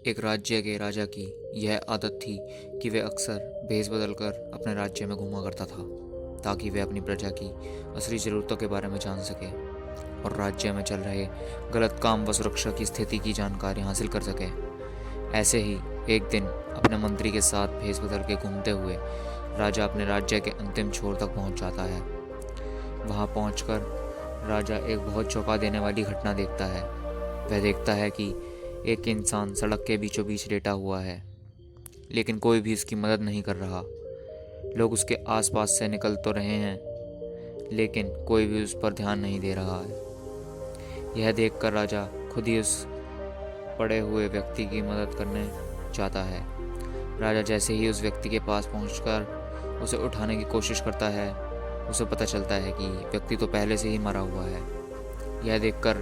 एक राज्य के राजा की यह आदत थी कि वह अक्सर भेष बदलकर अपने राज्य में घूमा करता था, ताकि वह अपनी प्रजा की असली ज़रूरतों के बारे में जान सके और राज्य में चल रहे गलत काम व सुरक्षा की स्थिति की जानकारी हासिल कर सके। ऐसे ही एक दिन अपने मंत्री के साथ भेष बदल के घूमते हुए राजा अपने राज्य के अंतिम छोर तक पहुंच जाता है। वहां पहुंचकर राजा एक बहुत चौंका देने वाली घटना देखता है। वह देखता है कि एक इंसान सड़क के बीचों बीच लेटा हुआ है, लेकिन कोई भी उसकी मदद नहीं कर रहा। लोग उसके आसपास से निकल तो रहे हैं, लेकिन कोई भी उस पर ध्यान नहीं दे रहा है। यह देखकर राजा खुद ही उस पड़े हुए व्यक्ति की मदद करने चाहता है। राजा जैसे ही उस व्यक्ति के पास पहुंचकर उसे उठाने की कोशिश करता है, उसे पता चलता है कि व्यक्ति तो पहले से ही मरा हुआ है। यह देखकर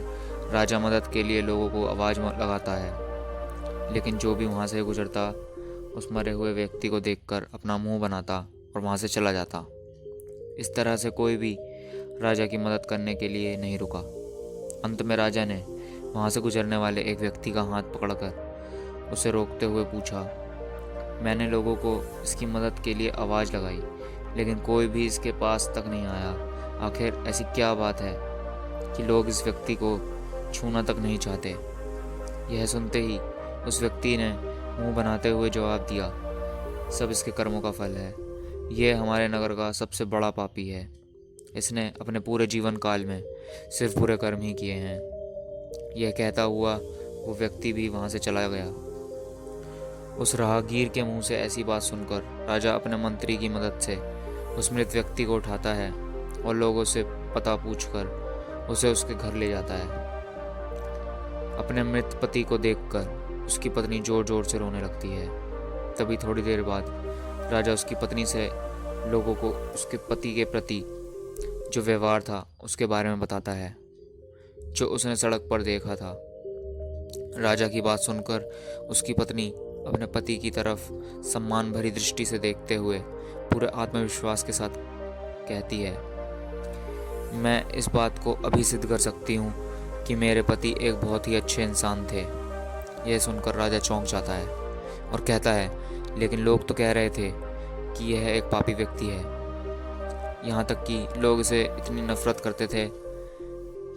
राजा मदद के लिए लोगों को आवाज़ लगाता है, लेकिन जो भी वहाँ से गुजरता उस मरे हुए व्यक्ति को देखकर अपना मुंह बनाता और वहाँ से चला जाता। इस तरह से कोई भी राजा की मदद करने के लिए नहीं रुका। अंत में राजा ने वहाँ से गुजरने वाले एक व्यक्ति का हाथ पकड़कर उसे रोकते हुए पूछा, मैंने लोगों को इसकी मदद के लिए आवाज़ लगाई, लेकिन कोई भी इसके पास तक नहीं आया। आखिर ऐसी क्या बात है कि लोग इस व्यक्ति को छूना तक नहीं चाहते। यह सुनते ही उस व्यक्ति ने मुंह बनाते हुए जवाब दिया, सब इसके कर्मों का फल है। यह हमारे नगर का सबसे बड़ा पापी है। इसने अपने पूरे जीवन काल में सिर्फ बुरे कर्म ही किए हैं। यह कहता हुआ वो व्यक्ति भी वहां से चला गया। उस राहगीर के मुंह से ऐसी बात सुनकर राजा अपने मंत्री की मदद से उस मृत व्यक्ति को उठाता है और लोगों से पता पूछकर उसे उसके घर ले जाता है। अपने मृत पति को देखकर उसकी पत्नी जोर जोर से रोने लगती है। तभी थोड़ी देर बाद राजा उसकी पत्नी से लोगों को उसके पति के प्रति जो व्यवहार था उसके बारे में बताता है, जो उसने सड़क पर देखा था। राजा की बात सुनकर उसकी पत्नी अपने पति की तरफ सम्मान भरी दृष्टि से देखते हुए पूरे आत्मविश्वास के साथ कहती है, मैं इस बात को अभी सिद्ध कर सकती हूँ कि मेरे पति एक बहुत ही अच्छे इंसान थे। यह सुनकर राजा चौंक जाता है और कहता है, लेकिन लोग तो कह रहे थे कि यह एक पापी व्यक्ति है। यहाँ तक कि लोग इसे इतनी नफरत करते थे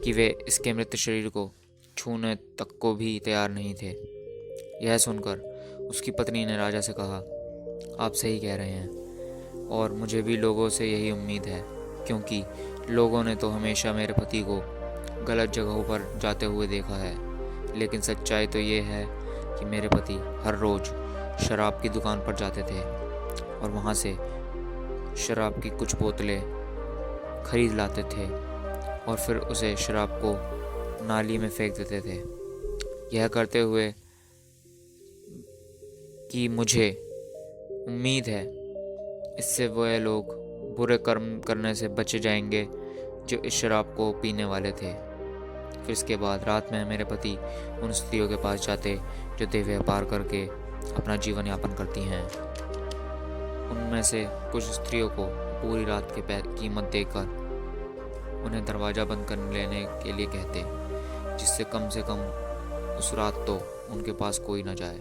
कि वे इसके मृत शरीर को छूने तक को भी तैयार नहीं थे। यह सुनकर उसकी पत्नी ने राजा से कहा, आप सही कह रहे हैं और मुझे भी लोगों से यही उम्मीद है, क्योंकि लोगों ने तो हमेशा मेरे पति को गलत जगहों पर जाते हुए देखा है। लेकिन सच्चाई तो ये है कि मेरे पति हर रोज़ शराब की दुकान पर जाते थे और वहाँ से शराब की कुछ बोतलें खरीद लाते थे और फिर उसे शराब को नाली में फेंक देते थे। यह करते हुए कि मुझे उम्मीद है इससे वह लोग बुरे कर्म करने से बचे जाएंगे जो इस शराब को पीने वाले थे। फिर इसके बाद रात में मेरे पति उन स्त्रियों के पास जाते जो देह व्यापार करके अपना जीवन यापन करती हैं। उनमें से कुछ स्त्रियों को पूरी रात के कीमत देकर उन्हें दरवाज़ा बंद कर लेने के लिए कहते, जिससे कम से कम उस रात तो उनके पास कोई न जाए।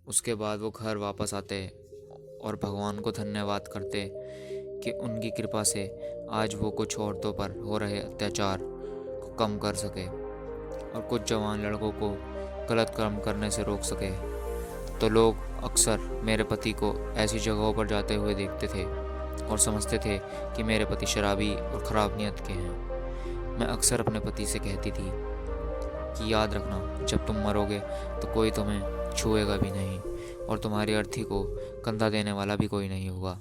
उसके बाद वो घर वापस आते और भगवान को धन्यवाद करते कि उनकी कृपा से आज वो कुछ औरतों पर हो रहे अत्याचार को कम कर सके और कुछ जवान लड़कों को गलत कर्म करने से रोक सके। तो लोग अक्सर मेरे पति को ऐसी जगहों पर जाते हुए देखते थे और समझते थे कि मेरे पति शराबी और ख़राब नियत के हैं। मैं अक्सर अपने पति से कहती थी कि याद रखना, जब तुम मरोगे तो कोई तुम्हें छुएगा भी नहीं और तुम्हारी अर्थी को कंधा देने वाला भी कोई नहीं होगा।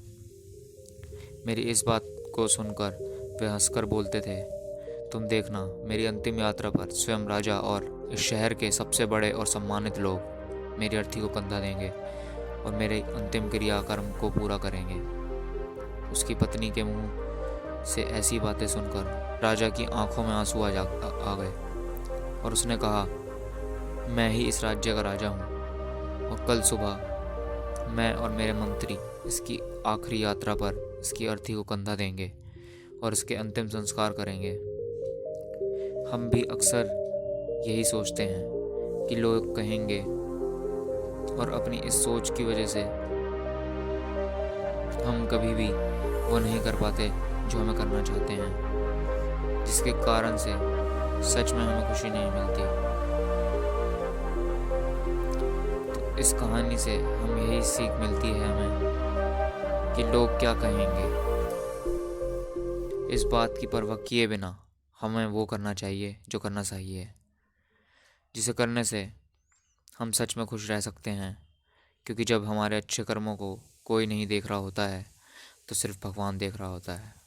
मेरी इस बात को सुनकर वे हंसकर बोलते थे, तुम देखना, मेरी अंतिम यात्रा पर स्वयं राजा और इस शहर के सबसे बड़े और सम्मानित लोग मेरी अर्थी को कंधा देंगे और मेरे अंतिम क्रियाकर्म को पूरा करेंगे। उसकी पत्नी के मुंह से ऐसी बातें सुनकर राजा की आंखों में आंसू आ गए और उसने कहा, मैं ही इस राज्य का राजा हूँ और कल सुबह मैं और मेरे मंत्री इसकी आखिरी यात्रा पर इसकी अर्थी को कंधा देंगे और इसके अंतिम संस्कार करेंगे। हम भी अक्सर यही सोचते हैं कि लोग कहेंगे, और अपनी इस सोच की वजह से हम कभी भी वो नहीं कर पाते जो हमें करना चाहते हैं, जिसके कारण से सच में हमें खुशी नहीं मिलती। तो इस कहानी से हम यही सीख मिलती है हमें कि लोग क्या कहेंगे, इस बात की परवाह किए बिना हमें वो करना चाहिए जो करना सही है, जिसे करने से हम सच में खुश रह सकते हैं। क्योंकि जब हमारे अच्छे कर्मों को कोई नहीं देख रहा होता है, तो सिर्फ भगवान देख रहा होता है।